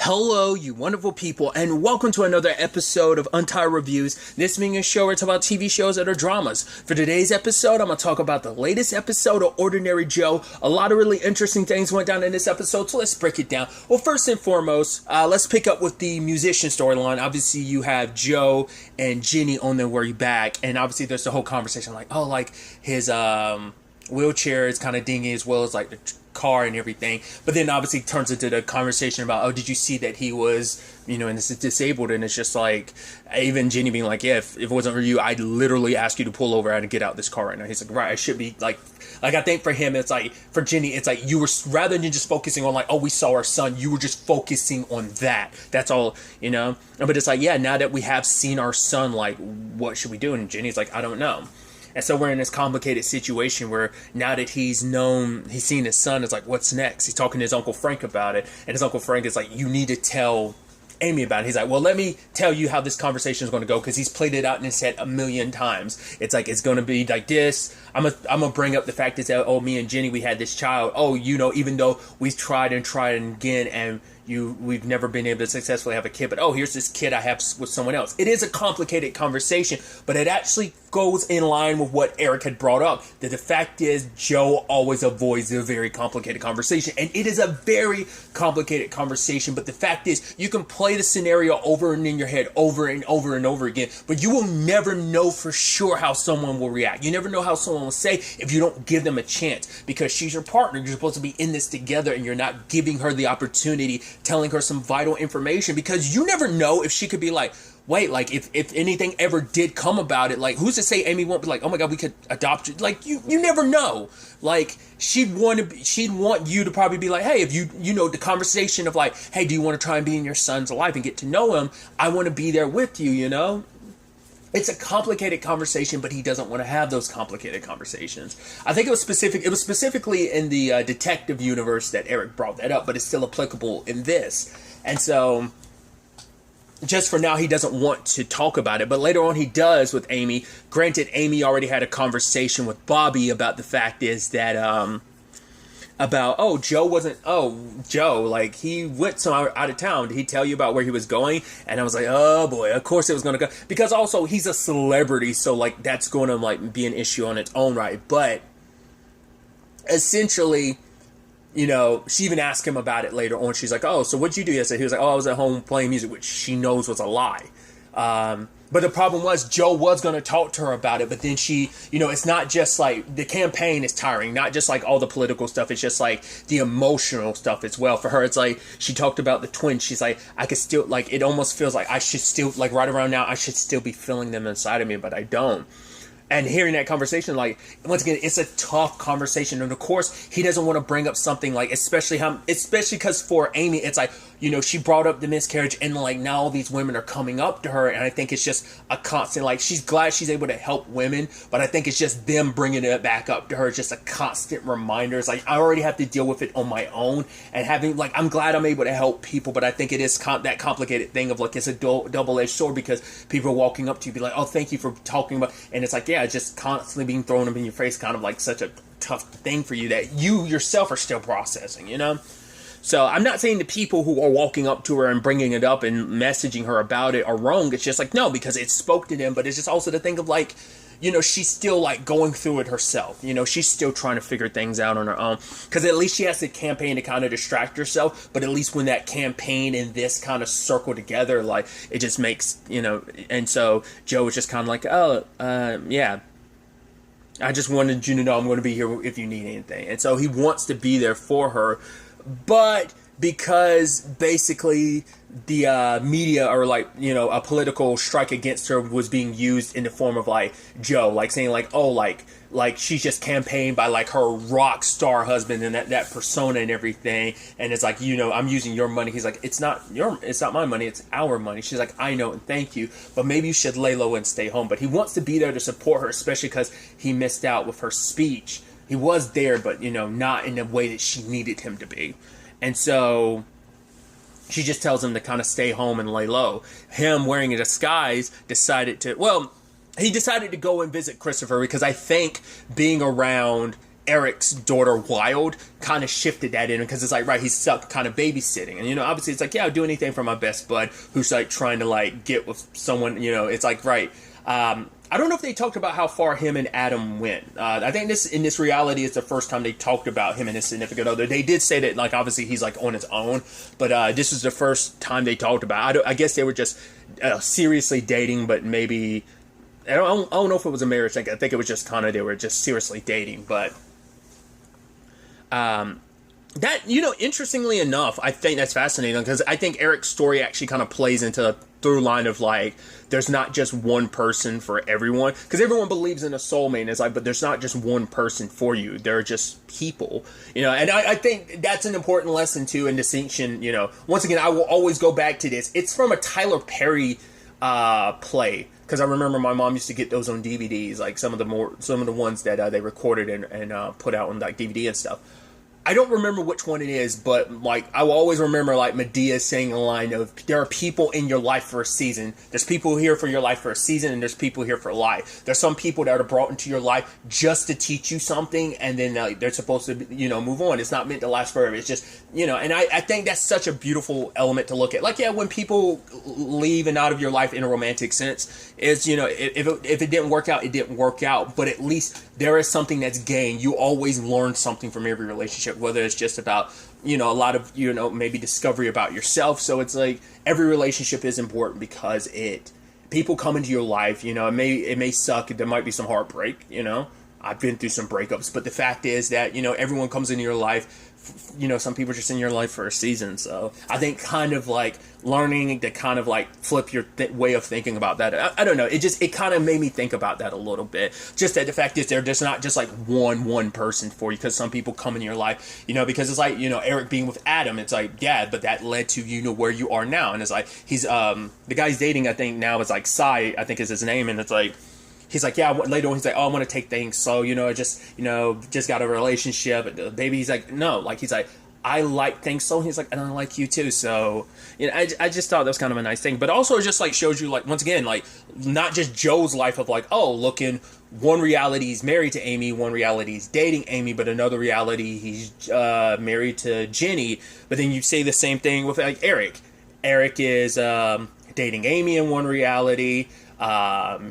Hello, you wonderful people, and welcome to another episode of Untitled Reviews. This being a show where it's about TV shows that are dramas. For today's episode, I'm going to talk about the latest episode of Ordinary Joe. A lot of really interesting things went down in this episode, so let's break it down. Well, first and foremost, let's pick up with the musician storyline. Obviously, you have Joe and Jenny on their way back, and obviously there's the whole conversation like his wheelchair is kind of dingy as well as like the car and everything, but then obviously turns into the conversation about, oh, did you see that he was, and this is disabled, and it's just like, even Jenny being like, yeah, if it wasn't for you, I'd literally ask you to pull over and get out this car right now. He's like, right, I should be like I think for him, it's like, for Jenny, it's like, you were, rather than just focusing on like, oh, we saw our son, you were just focusing on that's all, but it's like, yeah, now that we have seen our son, like, what should we do? And Jenny's like, I don't know. And so we're in this complicated situation where now that he's seen his son, it's like, what's next? He's talking to his Uncle Frank about it. And his Uncle Frank is like, you need to tell Amy about it. He's like, well, let me tell you how this conversation is going to go, because he's played it out in his head a million times. It's like, it's going to be like this. I'm going to bring up the fact that, oh, me and Jenny, we had this child. Oh, even though we've tried and again, and we've never been able to successfully have a kid, but oh, here's this kid I have with someone else. It is a complicated conversation, but it actually goes in line with what Eric had brought up, that the fact is Joe always avoids a very complicated conversation, and it is a very complicated conversation. But the fact is, you can play the scenario over and in your head over and over and over again, but you will never know for sure how someone will react. You never know how someone will say if you don't give them a chance, because she's your partner. You're supposed to be in this together, and you're not giving her the opportunity, telling her some vital information, because you never know if she could be like, wait, like if anything ever did come about it, like who's to say Amy won't be like, oh my god, we could adopt you? Like you never know. Like she'd want you to probably be like, hey, if the conversation of like, hey, do you want to try and be in your son's life and get to know him? I want to be there with you. It's a complicated conversation, but he doesn't want to have those complicated conversations. I think it was specifically in the detective universe that Eric brought that up, but it's still applicable in this. And so, just for now, he doesn't want to talk about it, but later on he does with Amy. Granted, Amy already had a conversation with Bobby about the fact is that, Joe, like, he went somewhere out of town. Did he tell you about where he was going? And I was like, oh boy, of course it was going to go. Because also, he's a celebrity, so, like, that's going to, like, be an issue on its own right. But, essentially, she even asked him about it later on. She's like, oh, so what'd you do yesterday? He was like, oh, I was at home playing music, which she knows was a lie. But the problem was Joe was going to talk to her about it, but then she, it's not just like the campaign is tiring, not just like all the political stuff. It's just like the emotional stuff as well. For her, it's like she talked about the twins. She's like, I could still, like, it almost feels like I should still, like right around now, I should still be feeling them inside of me, but I don't. And hearing that conversation, like, once again, it's a tough conversation. And of course, he doesn't want to bring up something like, especially because for Amy, it's like, she brought up the miscarriage, and like now all these women are coming up to her. And I think it's just a constant, like, she's glad she's able to help women, but I think it's just them bringing it back up to her. It's just a constant reminder. It's like, I already have to deal with it on my own, and having, like, I'm glad I'm able to help people, but I think it is that complicated thing of like, it's a double-edged sword, because people are walking up to you, be like, oh, thank you for talking about, and it's like, yeah, just constantly being thrown up in your face, kind of like such a tough thing for you that you yourself are still processing, So I'm not saying the people who are walking up to her and bringing it up and messaging her about it are wrong. It's just like, no, because it spoke to them, but it's just also the thing of like, she's still like going through it herself. She's still trying to figure things out on her own, because at least she has the campaign to kind of distract herself. But at least when that campaign and this kind of circle together, like, it just makes, and so Joe was just kind of like, oh, yeah, I just wanted you to know I'm going to be here if you need anything. And so he wants to be there for her. But because basically the media, or like, a political strike against her was being used in the form of like Joe, like saying like, oh, like she's just campaigned by like her rock star husband and that persona and everything. And it's like, I'm using your money. He's like, it's not my money. It's our money. She's like, I know, and thank you, but maybe you should lay low and stay home. But he wants to be there to support her, especially because he missed out with her speech. He was there, but, not in the way that she needed him to be. And so she just tells him to kind of stay home and lay low. Him, wearing a disguise, decided to go and visit Christopher, because I think being around Eric's daughter Wild kind of shifted that in, because it's like, right, he's stuck kind of babysitting, and you know, obviously it's like, yeah, I'll do anything for my best bud who's like trying to like get with someone, you know. It's like, right, I don't know if they talked about how far him and Adam went. I think in this reality is the first time they talked about him and his significant other. They did say that, like, obviously he's like on his own, but this is the first time they talked about it. I guess they were just seriously dating, but maybe I don't know if it was a marriage thing. I think it was just kind of they were just seriously dating, but that, you know, interestingly enough, I think that's fascinating, because I think Eric's story actually kind of plays into the through line of like, there's not just one person for everyone, because everyone believes in a soulmate, and it's like, but there's not just one person for you. They're just people, you know. And I think that's an important lesson too, and distinction. You know, once again, I will always go back to this. It's from a Tyler Perry play, because I remember my mom used to get those on DVDs, like some of the ones that they recorded and put out on like DVD and stuff. I don't remember which one it is, but like I will always remember like Medea saying a line of, there are people in your life for a season. There's people here for your life for a season, and there's people here for life. There's some people that are brought into your life just to teach you something, and then they're supposed to, you know, move on. It's not meant to last forever. It's just, you know, and I think that's such a beautiful element to look at. Like, yeah, when people leave and out of your life in a romantic sense, is, you know, if it didn't work out, it didn't work out, but at least there is something that's gained. You always learn something from every relationship, whether it's just about, you know, a lot of, you know, maybe discovery about yourself. So it's like every relationship is important because people come into your life, you know, it may suck. There might be some heartbreak, you know. I've been through some breakups, but the fact is that, you know, everyone comes into your life. You know, some people are just in your life for a season. So I think kind of like learning to kind of like flip your way of thinking about that. I don't know. It kind of made me think about that a little bit. Just that the fact is they're just not just like one person for you, because some people come in your life, you know, because it's like, you know, Eric being with Adam, it's like, yeah, but that led to, you know, where you are now. And it's like, he's, the guy he's dating, I think now is like Sai, I think is his name. And it's like, he's like, yeah, later on, he's like, oh, I want to take things slow, you know, just got a relationship. Baby, he's like, no, like, he's like, I like things slow. He's like, and I like you too. So, you know, I just thought that was kind of a nice thing. But also it just like shows you, like, once again, like, not just Joe's life of like, oh, look, in one reality he's married to Amy, one reality he's dating Amy, but another reality he's married to Jenny. But then you say the same thing with like Eric. Eric is dating Amy in one reality.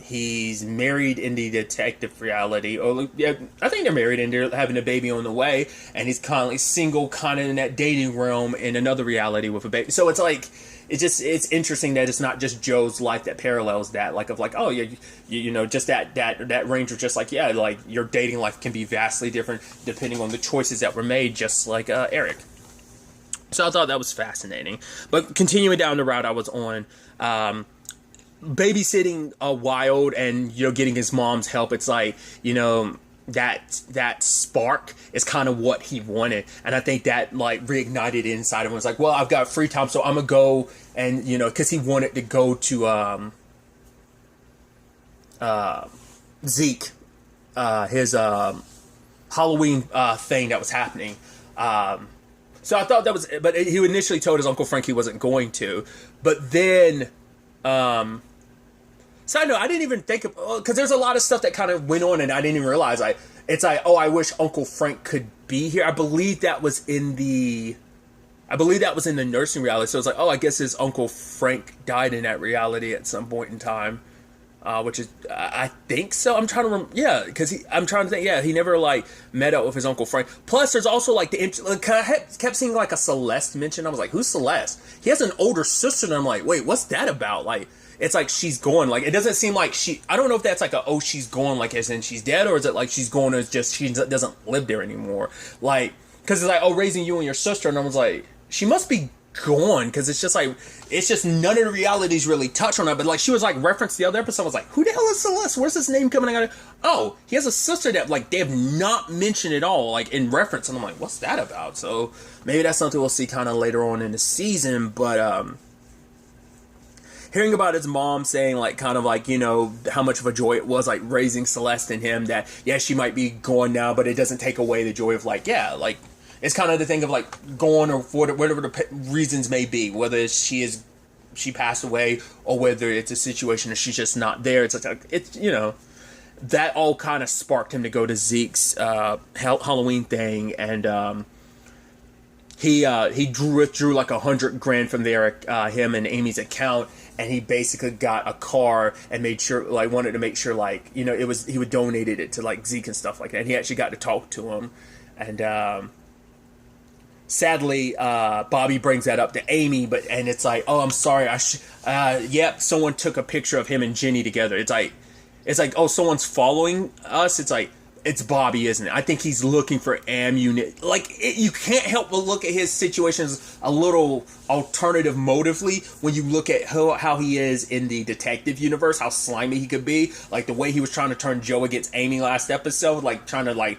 He's married in the detective reality. Or yeah, I think they're married and they're having a baby on the way. And he's currently single, kind of in that dating realm in another reality with a baby. So it's like, it's interesting that it's not just Joe's life that parallels that. Like, of like, oh yeah, you know, just that range of just like, yeah, like your dating life can be vastly different depending on the choices that were made, just like Eric. So I thought that was fascinating. But continuing down the route I was on, babysitting Wild and, you know, getting his mom's help, it's like, you know, that spark is kind of what he wanted, and I think that like reignited inside him. It was like, well, I've got free time, so I'm gonna go, and, you know, because he wanted to go to Zeke, his Halloween thing that was happening. So I thought that was, but he initially told his Uncle Frank he wasn't going to, but then so I know I didn't even think of, because there's a lot of stuff that kind of went on and I didn't even realize. It's like, oh, I wish Uncle Frank could be here. I believe that was in the nursing reality. So it's like, oh, I guess his Uncle Frank died in that reality at some point in time, which is, I think so. I'm trying to remember, yeah, because I'm trying to think, yeah, he never like met up with his Uncle Frank. Plus, there's also like I kept seeing like a Celeste mention. I was like, who's Celeste? He has an older sister, and I'm like, wait, what's that about? Like, it's like she's gone. Like, it doesn't seem like I don't know if that's like she's gone, like as in she's dead, or is it like she's gone as just she doesn't live there anymore? Like, because it's like, oh, raising you and your sister, and I was like, she must be gone, because it's just like, it's just none of the realities really touch on that. But like, she was like referenced the other episode. I was like, who the hell is Celeste? Where's his name coming out? Oh, he has a sister that like they have not mentioned at all, like in reference, and I'm like, what's that about? So maybe that's something we'll see kind of later on in the season. But hearing about his mom saying, like, kind of like, you know, how much of a joy it was, like, raising Celeste and him, that, yeah, she might be gone now, but it doesn't take away the joy of, like, yeah, like, it's kind of the thing of, like, gone, or whatever the reasons may be, whether she passed away, or whether it's a situation that she's just not there. It's like, it's, you know, that all kind of sparked him to go to Zeke's Halloween thing, and he withdrew like $100,000 from their him and Amy's account, and he basically got a car and made sure, like, wanted to make sure, like, you know, he would donated it to like Zeke and stuff like that. And he actually got to talk to him, and sadly, Bobby brings that up to Amy, and it's like, oh, I'm sorry, yep, someone took a picture of him and Jenny together. It's like, oh, someone's following us. It's like, it's Bobby, isn't it? I think he's looking for Unit. Like, you can't help but look at his situations a little alternative motively when you look at how he is in the detective universe, how slimy he could be. Like, the way he was trying to turn Joe against Amy last episode, like, trying to, like,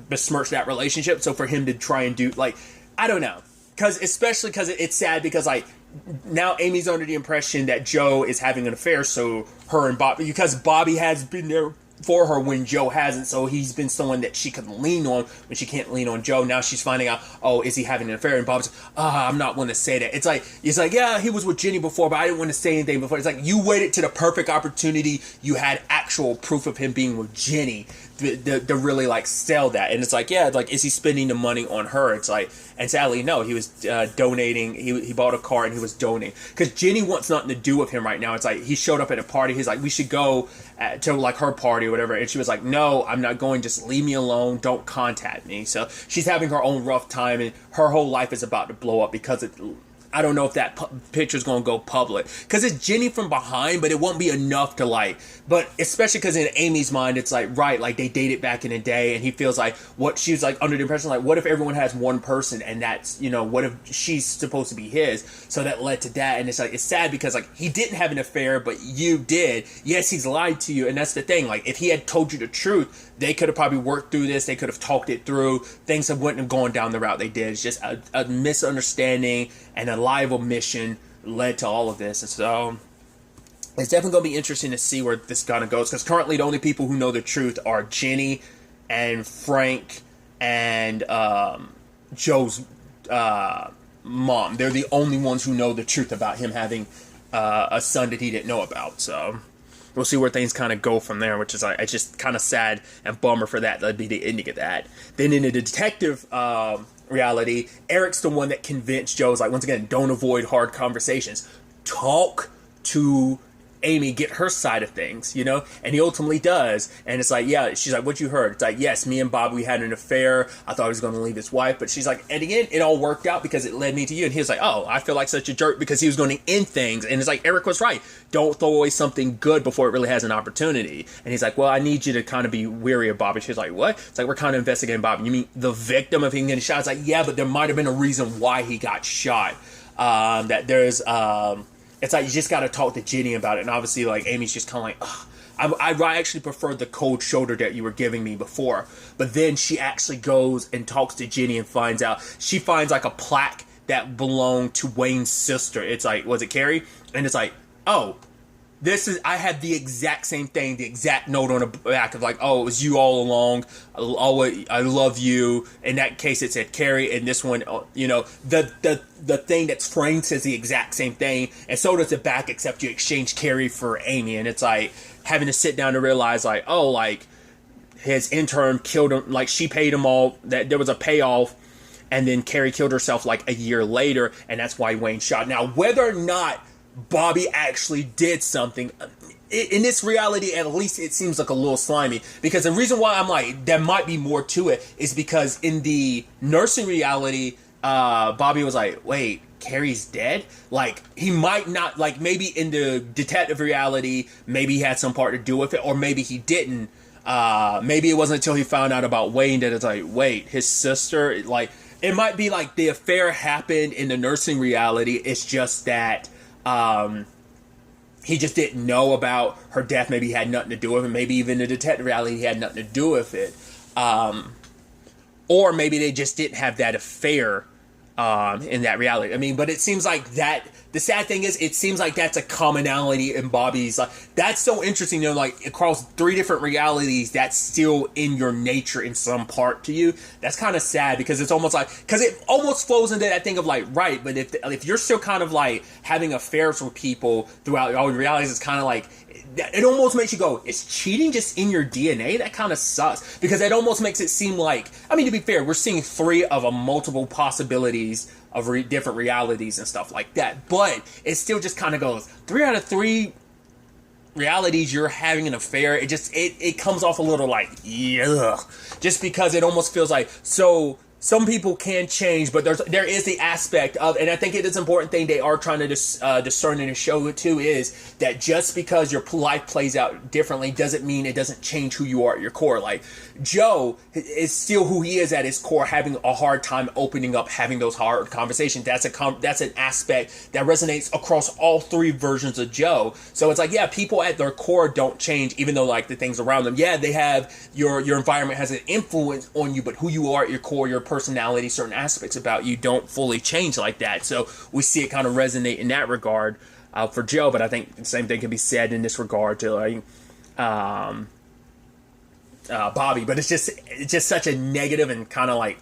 besmirch that relationship. So for him to try and do, like, I don't know. Especially because it's sad because, like, now Amy's under the impression that Joe is having an affair, so her and Bobby, because Bobby has been there for her when Joe hasn't, so he's been someone that she can lean on when she can't lean on Joe. Now she's finding out, oh, is he having an affair? And Bob's like, I'm not going to say that. It's like, yeah, he was with Jenny before, but I didn't want to say anything before. It's like, you waited to the perfect opportunity. You had actual proof of him being with Jenny to really, like, sell that. And it's like, yeah, like, is he spending the money on her? It's like, and sadly, no, he was donating. He bought a car and he was donating because Jenny wants nothing to do with him right now. It's like, he showed up at a party. He's like, we should go to, like, her party or whatever. And she was like, no, I'm not going. Just leave me alone. Don't contact me. So she's having her own rough time, and her whole life is about to blow up because I don't know if that picture is going to go public because it's Jenny from behind, but it won't be enough to, like, but especially because in Amy's mind, it's like, right, like, they dated back in the day, and he feels like what she was, like, under the impression, like, what if everyone has one person, and that's, you know, what if she's supposed to be his? So that led to that, and it's like, it's sad because, like, he didn't have an affair, but you did. Yes, he's lied to you, and that's the thing. Like, if he had told you the truth, they could have probably worked through this. They could have talked it through. Things wouldn't have gone down the route they did. It's just a misunderstanding and a live omission led to all of this. And so it's definitely going to be interesting to see where this kind of goes, because currently the only people who know the truth are Jenny and Frank and Joe's mom. They're the only ones who know the truth about him having a son that he didn't know about. So we'll see where things kind of go from there, which is, like, it's just kind of sad and bummer for that. That'd be the ending of that. Then in the detective reality, Eric's the one that convinced Joe's like, once again, don't avoid hard conversations. Talk to Amy, get her side of things, you know? And he ultimately does. And it's like, yeah, she's like, what you heard? It's like, yes, me and Bob, we had an affair. I thought he was going to leave his wife. But she's like, at the end, it all worked out because it led me to you. And he was like, oh, I feel like such a jerk because he was going to end things. And it's like, Eric was right. Don't throw away something good before it really has an opportunity. And he's like, well, I need you to kind of be wary of Bob. And she's like, what? It's like, we're kind of investigating Bob. You mean the victim of him getting shot? It's like, yeah, but there might have been a reason why he got shot. That there's... it's like, you just got to talk to Jenny about it. And obviously, like, Amy's just kind of like, ugh. I actually preferred the cold shoulder that you were giving me before. But then she actually goes and talks to Jenny and finds out. She finds, like, a plaque that belonged to Wayne's sister. It's like, was it Carrie? And it's like, oh, I had the exact same thing, the exact note on the back of, like, oh, it was you all along. I love you. In that case, it said Carrie. And this one, you know, the thing that's framed says the exact same thing. And so does the back, except you exchange Carrie for Amy. And it's like having to sit down to realize, like, oh, like, his intern killed him. Like, she paid him all. That there was a payoff. And then Carrie killed herself, like, a year later. And that's why Wayne shot. Now, whether or not Bobby actually did something, in this reality, at least it seems like a little slimy, because the reason why I'm like, there might be more to it is because in the nursing reality, Bobby was like, wait, Carrie's dead? Like, he might not, like, maybe in the detective reality, maybe he had some part to do with it, or maybe he didn't. Maybe it wasn't until he found out about Wayne that it's like, wait, his sister, like, it might be like the affair happened in the nursing reality. It's just that he just didn't know about her death. Maybe he had nothing to do with it. Maybe even the detective reality, he had nothing to do with it. Or maybe they just didn't have that affair in that reality. I mean, but it seems like that. The sad thing is, it seems like that's a commonality in Bobby's. That's so interesting, you know, like, across 3 different realities, that's still in your nature in some part to you. That's kind of sad, because it's almost like, because it almost flows into that thing of, like, right, but if you're still kind of, like, having affairs with people throughout all your realities, it's kind of like, it almost makes you go, is cheating just in your DNA? That kind of sucks, because it almost makes it seem like, I mean, to be fair, we're seeing 3 of a multiple possibilities of different realities and stuff like that, but it still just kind of goes, 3 out of 3 realities you're having an affair. It just, it comes off a little like, yeah, just because it almost feels like, so some people can change, but there is the aspect of, and I think it is an important thing they are trying to discern in the show too, is that just because your life plays out differently doesn't mean it doesn't change who you are at your core. Like, Joe is still who he is at his core, having a hard time opening up, having those hard conversations. That's an aspect that resonates across all 3 versions of Joe. So it's like, yeah, people at their core don't change, even though like the things around them, yeah, they have your environment has an influence on you, but who you are at your core, your personality, certain aspects about you don't fully change like that. So we see it kind of resonate in that regard for Joe, but I think the same thing can be said in this regard to like Bobby. But it's just such a negative and kind of like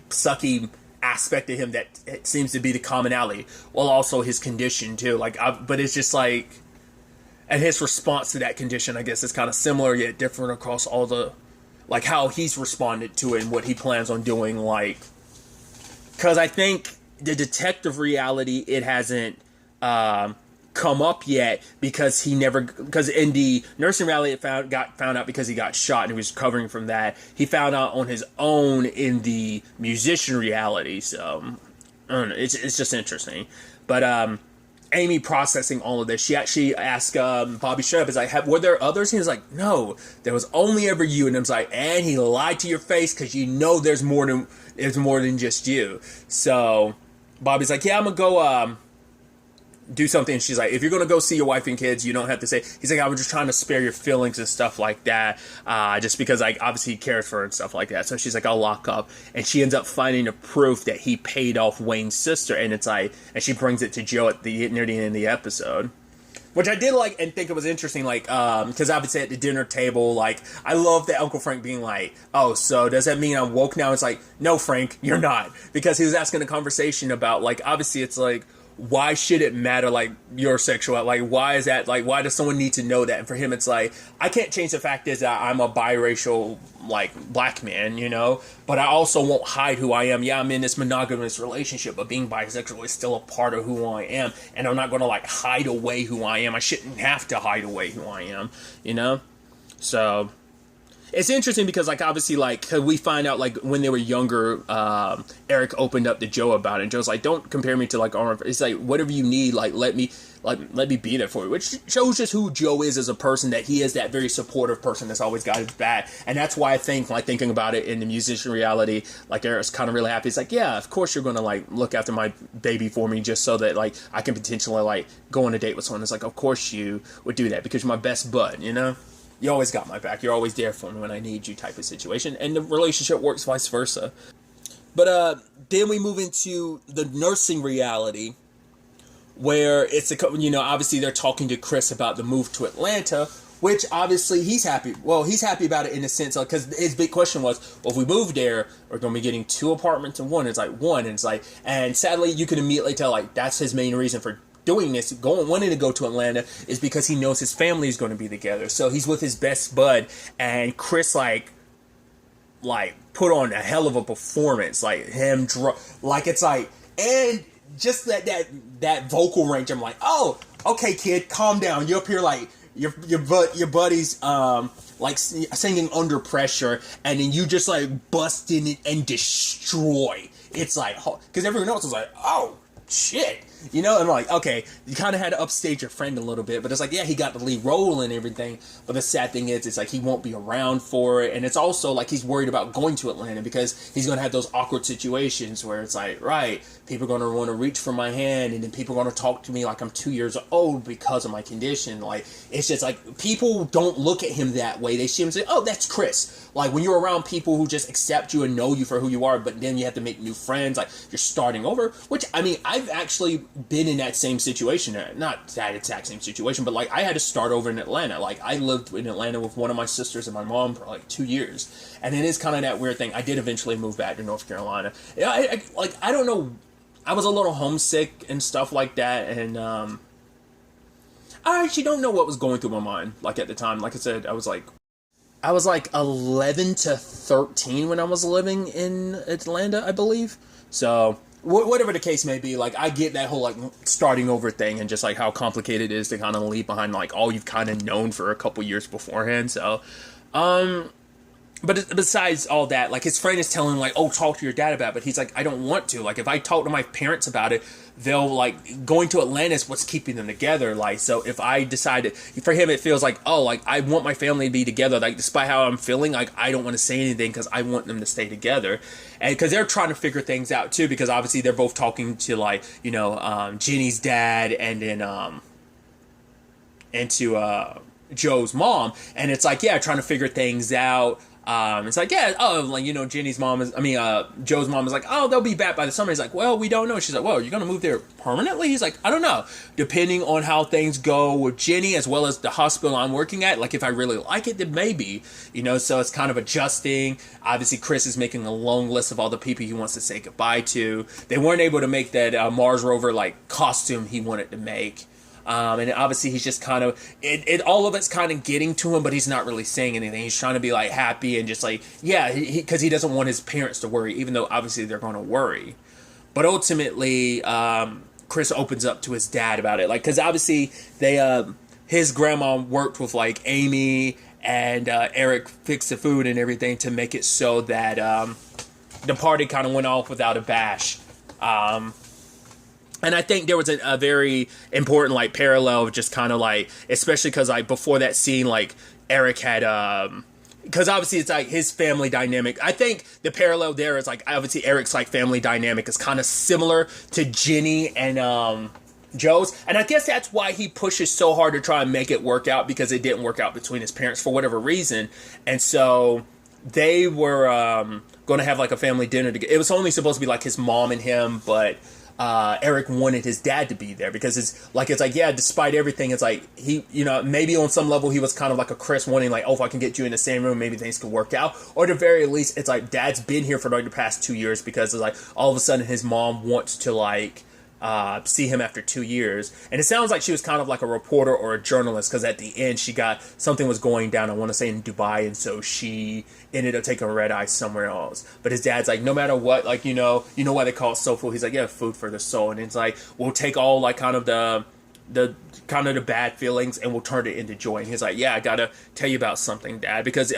sucky aspect of him that it seems to be the commonality. Well, also his condition too. But it's just like, and his response to that condition, I guess, is kind of similar yet different across all the, like how he's responded to it and what he plans on doing. Like, because I think the detective reality, it hasn't come up yet, because because in the nursing reality it found out because he got shot and he was recovering from that. He found out on his own in the musician reality. So I don't know, it's just interesting. But Amy processing all of this, she actually asked Bobby straight up, is like, were there others? He was like, no, there was only ever you. And I was like, and he lied to your face, because you know there's more than just you. So Bobby's like, yeah, I'm gonna go do something. And she's like, if you're gonna go see your wife and kids, you don't have to say. He's like, I was just trying to spare your feelings and stuff like that, just because like obviously he cares for her and stuff like that. So she's like, I'll lock up, and she ends up finding the proof that he paid off Wayne's sister, and it's like, and she brings it to Joe near the end of the episode, which I did like and think it was interesting, like because obviously at the dinner table, like I love that Uncle Frank being like, oh, so does that mean I'm woke now? It's like, no, Frank, you're not, because he was asking a conversation about, like, obviously it's like, why should it matter, like, your sexual, like, why is that, like, why does someone need to know that? And for him, it's like, I can't change the fact is that I'm a biracial, like, black man, you know, but I also won't hide who I am. Yeah, I'm in this monogamous relationship, but being bisexual is still a part of who I am, and I'm not going to, like, hide away who I am. I shouldn't have to hide away who I am, you know? So it's interesting because, like, obviously, like, we find out, like, when they were younger, Eric opened up to Joe about it, and Joe's like, don't compare me to, like, Arnold. It's like, whatever you need, like, let me be there for you, which shows just who Joe is as a person, that he is that very supportive person that's always got his back. And that's why I think, like, thinking about it in the musician reality, like, Eric's kind of really happy. It's like, yeah, of course you're going to, like, look after my baby for me, just so that, like, I can potentially, like, go on a date with someone. It's like, of course you would do that, because you're my best bud, you know? You always got my back. You're always there for me when I need you, type of situation. And the relationship works vice versa. But then we move into the nursing reality, where it's obviously they're talking to Chris about the move to Atlanta, which obviously he's happy. Well, he's happy about it in the sense of, because his big question was, well, if we move there, we're going to be getting 2 apartments and one. It's like one, and it's like, and sadly, you can immediately tell, like, that's his main reason for doing this, wanting to go to Atlanta, is because he knows his family is going to be together. So he's with his best bud, and Chris like put on a hell of a performance, like him like, it's like, and just that vocal range, I'm like, oh, okay, kid, calm down. You're up here like your buddy's like singing under pressure, and then you just like bust in it and destroy. It's like, because everyone else was like, oh shit. You know, and like, okay, you kind of had to upstage your friend a little bit, but it's like, yeah, he got the lead role and everything, but the sad thing is, it's like, he won't be around for it, and it's also like, he's worried about going to Atlanta, because he's going to have those awkward situations where it's like, right, people are going to want to reach for my hand, and then people are going to talk to me like I'm 2 years old because of my condition. Like, it's just like, people don't look at him that way. They see him and say, oh, that's Chris. Like, when you're around people who just accept you and know you for who you are, but then you have to make new friends, like, you're starting over, which, I mean, I've actually been in that same situation, not that exact same situation, but like, I had to start over in Atlanta. Like, I lived in Atlanta with one of my sisters and my mom for like 2 years, and it is kind of that weird thing. I did eventually move back to North Carolina. I don't know, I was a little homesick and stuff like that, and I I actually don't know what was going through my mind, like, at the time. Like I said, I was like 11 to 13 when I was living in Atlanta, I believe. So whatever the case may be, like, I get that whole, like, starting over thing and just, like, how complicated it is to kind of leave behind, like, all you've kind of known for a couple years beforehand. So, but besides all that, like, his friend is telling him, like, oh, talk to your dad about it. But he's like, I don't want to. Like, if I talk to my parents about it, they'll, like, going to Atlanta is what's keeping them together. Like, so if I decided, for him, it feels like, oh, like, I want my family to be together. Like, despite how I'm feeling, like, I don't want to say anything because I want them to stay together. And because they're trying to figure things out, too, because obviously they're both talking to, like, you know, Jenny's dad and then, and to Joe's mom. And it's like, yeah, trying to figure things out. It's like, yeah, oh, like, you know, Joe's mom is like, oh, they'll be back by the summer. He's like, well, we don't know. She's like, well, you're going to move there permanently? He's like, I don't know. Depending on how things go with Jenny, as well as the hospital I'm working at, like, if I really like it, then maybe, you know, so it's kind of adjusting. Obviously, Chris is making a long list of all the people he wants to say goodbye to. They weren't able to make that Mars rover, like, costume he wanted to make. And obviously he's just kind of, all of it's kind of getting to him, but he's not really saying anything. He's trying to be, like, happy and just, like, yeah, because he doesn't want his parents to worry, even though obviously they're going to worry. But ultimately, Chris opens up to his dad about it. Like, because obviously his grandma worked with, like, Amy and Eric fixed the food and everything to make it so that the party kind of went off without a bash. And I think there was a very important, like, parallel of just kind of, like, especially because, like, before that scene, like, Eric had, because obviously it's, like, his family dynamic. I think the parallel there is, like, obviously Eric's, like, family dynamic is kind of similar to Jenny and Joe's. And I guess that's why he pushes so hard to try and make it work out, because it didn't work out between his parents for whatever reason. And so they were going to have, like, a family dinner together. It was only supposed to be, like, his mom and him, but Eric wanted his dad to be there because it's like, yeah, despite everything, it's like he, you know, maybe on some level he was kind of like a Chris wanting, like, oh, if I can get you in the same room, maybe things could work out. Or at the very least, it's like dad's been here for like the past 2 years because it's like all of a sudden his mom wants to, like, see him after 2 years. And it sounds like she was kind of like a reporter or a journalist, because at the end she got something was going down, I want to say in Dubai, and so she ended up taking a red eye somewhere else. But his dad's like, no matter what, like, you know why they call it soul food? He's like, yeah, food for the soul. And it's like, we'll take all, like, kind of the bad feelings and we'll turn it into joy. And he's like, yeah, I gotta tell you about something, Dad, because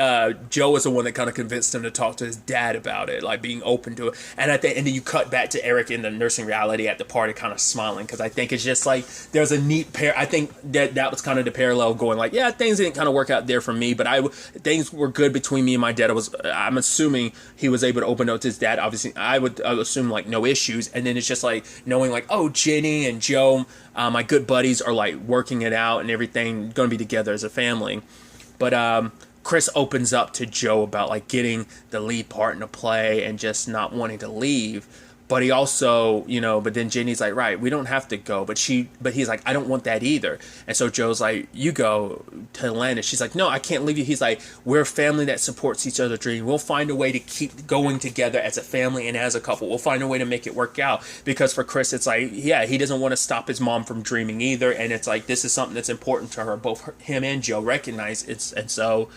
Joe is the one that kind of convinced him to talk to his dad about it, like being open to it. And I think, and then you cut back to Eric in the nursing reality at the party, kind of smiling, because I think it's just like there's a neat pair. I think that was kind of the parallel going, like, yeah, things didn't kind of work out there for me, but things were good between me and my dad. I'm assuming he was able to open up to his dad. Obviously, I would assume, like, no issues. And then it's just like knowing, like, oh, Jenny and Joe, my good buddies, are, like, working it out and everything, going to be together as a family. But Chris opens up to Joe about, like, getting the lead part in the play and just not wanting to leave. But he also, but then Jenny's like, right, we don't have to go. But he's like, I don't want that either. And so Joe's like, you go to Atlanta. She's like, no, I can't leave you. He's like, we're a family that supports each other's dream. We'll find a way to keep going together as a family and as a couple. We'll find a way to make it work out. Because for Chris, it's like, yeah, he doesn't want to stop his mom from dreaming either. And it's like, this is something that's important to her. Both him and Joe recognize it. And so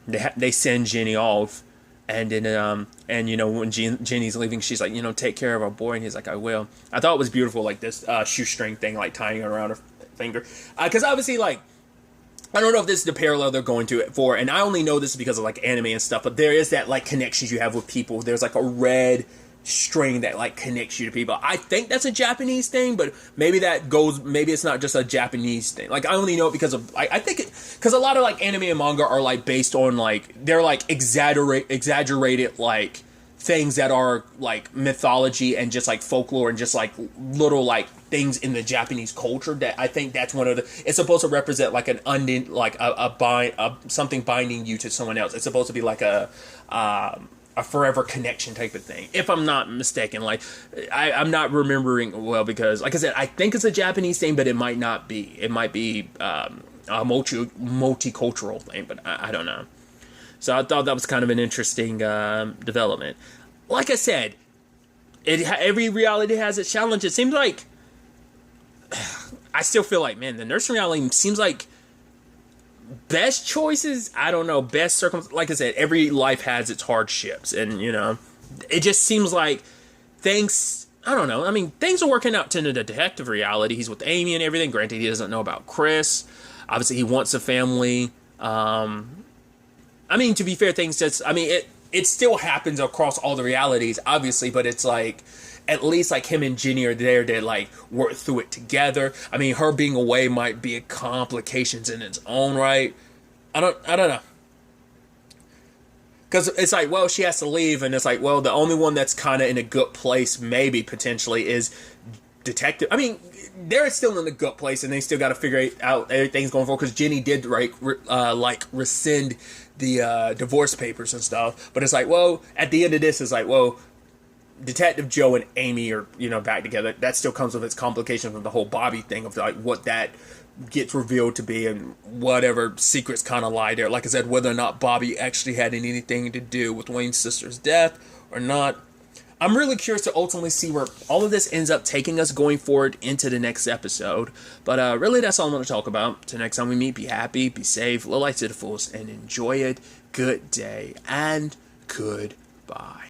they send Jenny off. And then, when Jenny's leaving, she's like, take care of our boy. And he's like, I will. I thought it was beautiful, like this shoestring thing, like tying it around her finger. Because obviously, like, I don't know if this is the parallel they're going to it for. And I only know this because of, like, anime and stuff. But there is that, like, connections you have with people. There's, like, a red string that, like, connects you to people. I think that's a Japanese thing, but maybe it's not just a Japanese thing. Like, I only know it because of, I think because a lot of, like, anime and manga are, like, based on, like, they're, like, exaggerated, like, things that are, like, mythology and just, like, folklore and just, like, little, like, things in the Japanese culture that I think that's one of the, it's supposed to represent, like, an onion, like, something binding you to someone else. It's supposed to be, like, a forever connection type of thing, if I'm not mistaken. Like, I'm not remembering well because, like I said, I think it's a Japanese thing, but it might not be. It might be a multicultural thing, but I don't know. So I thought that was kind of an interesting development. Like I said, every reality has its challenge. It seems like I still feel like, man, the nursery reality seems like best choices. I don't know, best circumstances. Like I said, every life has its hardships, and it just seems like things. I don't know. I mean, things are working out to the detective reality. He's with Amy and everything. Granted, he doesn't know about Chris. Obviously, he wants a family. I mean, to be fair, things just. I mean, it still happens across all the realities, obviously, but it's like, at least like him and Jenny are there to like work through it together. I mean, her being away might be a complications in its own right. I don't know. Because it's like, well, she has to leave, and it's like, well, the only one that's kind of in a good place, maybe, potentially, is Detective. I mean, they're still in a good place, and they still got to figure out everything's going forward, because Jenny did, rescind the divorce papers and stuff. But it's like, well, at the end of this, it's like, well, Detective Joe and Amy are, back together. That still comes with its complications with the whole Bobby thing of, like, what that gets revealed to be and whatever secrets kind of lie there. Like I said, whether or not Bobby actually had anything to do with Wayne's sister's death or not. I'm really curious to ultimately see where all of this ends up taking us going forward into the next episode. But really, that's all I'm going to talk about. Till next time we meet, be happy, be safe, live life to the fullest, and enjoy it. Good day and goodbye.